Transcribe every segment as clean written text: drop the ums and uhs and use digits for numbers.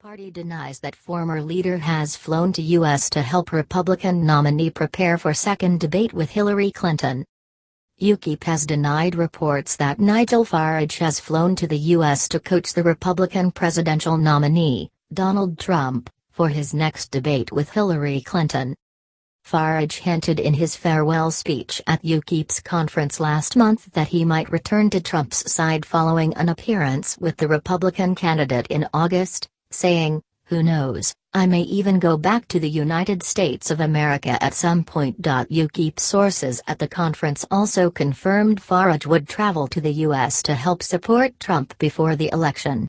party denies that former leader has flown to U.S. to help Republican nominee prepare for second debate with Hillary Clinton. Ukip has denied reports that Nigel Farage has flown to the U.S. to coach the Republican presidential nominee, Donald Trump, for his next debate with Hillary Clinton. Farage hinted in his farewell speech at Ukip's conference last month that he might return to Trump's side following an appearance with the Republican candidate in August, saying, "Who knows, I may even go back to the United States of America at some point." Ukip sources at the conference also confirmed Farage would travel to the U.S. to help support Trump before the election.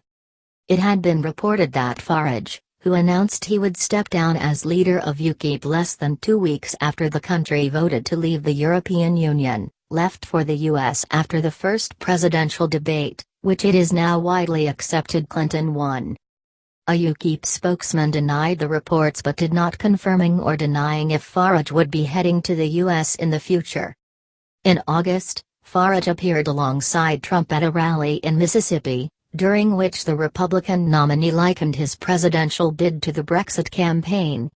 It had been reported that Farage, who announced he would step down as leader of Ukip less than 2 weeks after the country voted to leave the European Union, left for the U.S. after the first presidential debate, which it is now widely accepted Clinton won. A Ukip spokesman denied the reports but did not confirming or denying if Farage would be heading to the U.S. in the future. In August, Farage appeared alongside Trump at a rally in Mississippi, during which the Republican nominee likened his presidential bid to the Brexit campaign.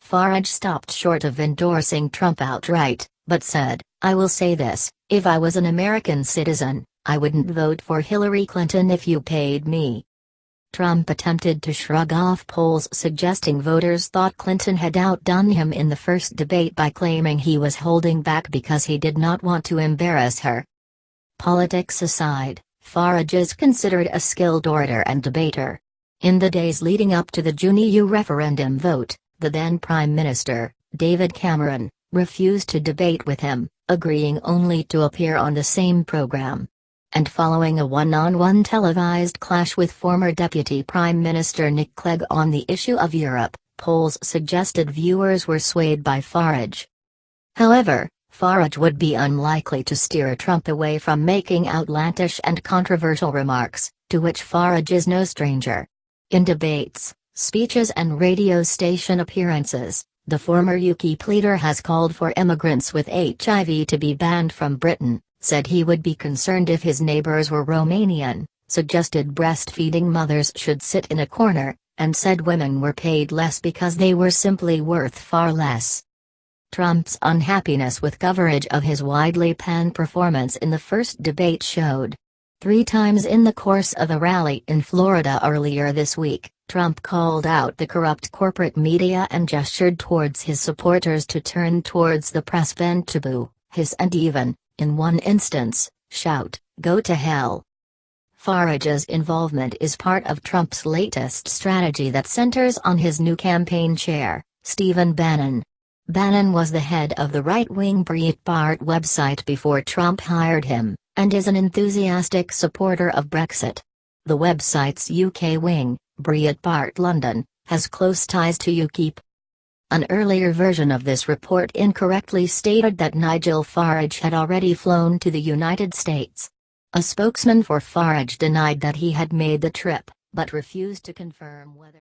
Farage stopped short of endorsing Trump outright, but said, "I will say this, if I was an American citizen, I wouldn't vote for Hillary Clinton if you paid me." Trump attempted to shrug off polls suggesting voters thought Clinton had outdone him in the first debate by claiming he was holding back because he did not want to embarrass her. Politics aside, Farage is considered a skilled orator and debater. In the days leading up to the June EU referendum vote, the then Prime Minister, David Cameron, refused to debate with him, agreeing only to appear on the same program. And following a one-on-one televised clash with former Deputy Prime Minister Nick Clegg on the issue of Europe, polls suggested viewers were swayed by Farage. However, Farage would be unlikely to steer Trump away from making outlandish and controversial remarks, to which Farage is no stranger. In debates, speeches and radio station appearances, the former Ukip leader has called for immigrants with HIV to be banned from Britain, said he would be concerned if his neighbors were Romanian, suggested breastfeeding mothers should sit in a corner, and said women were paid less because they were simply worth far less. Trump's unhappiness with coverage of his widely panned performance in the first debate showed. 3 times in the course of a rally in Florida earlier this week, Trump called out the corrupt corporate media and gestured towards his supporters to turn towards the press bench to boo, hiss and even, in one instance, shout, "Go to hell." Farage's involvement is part of Trump's latest strategy that centers on his new campaign chair, Stephen Bannon. Bannon was the head of the right-wing Breitbart website before Trump hired him, and is an enthusiastic supporter of Brexit. The website's UK wing, Breitbart London, has close ties to Ukip. An earlier version of this report incorrectly stated that Nigel Farage had already flown to the United States. A spokesman for Farage denied that he had made the trip, but refused to confirm whether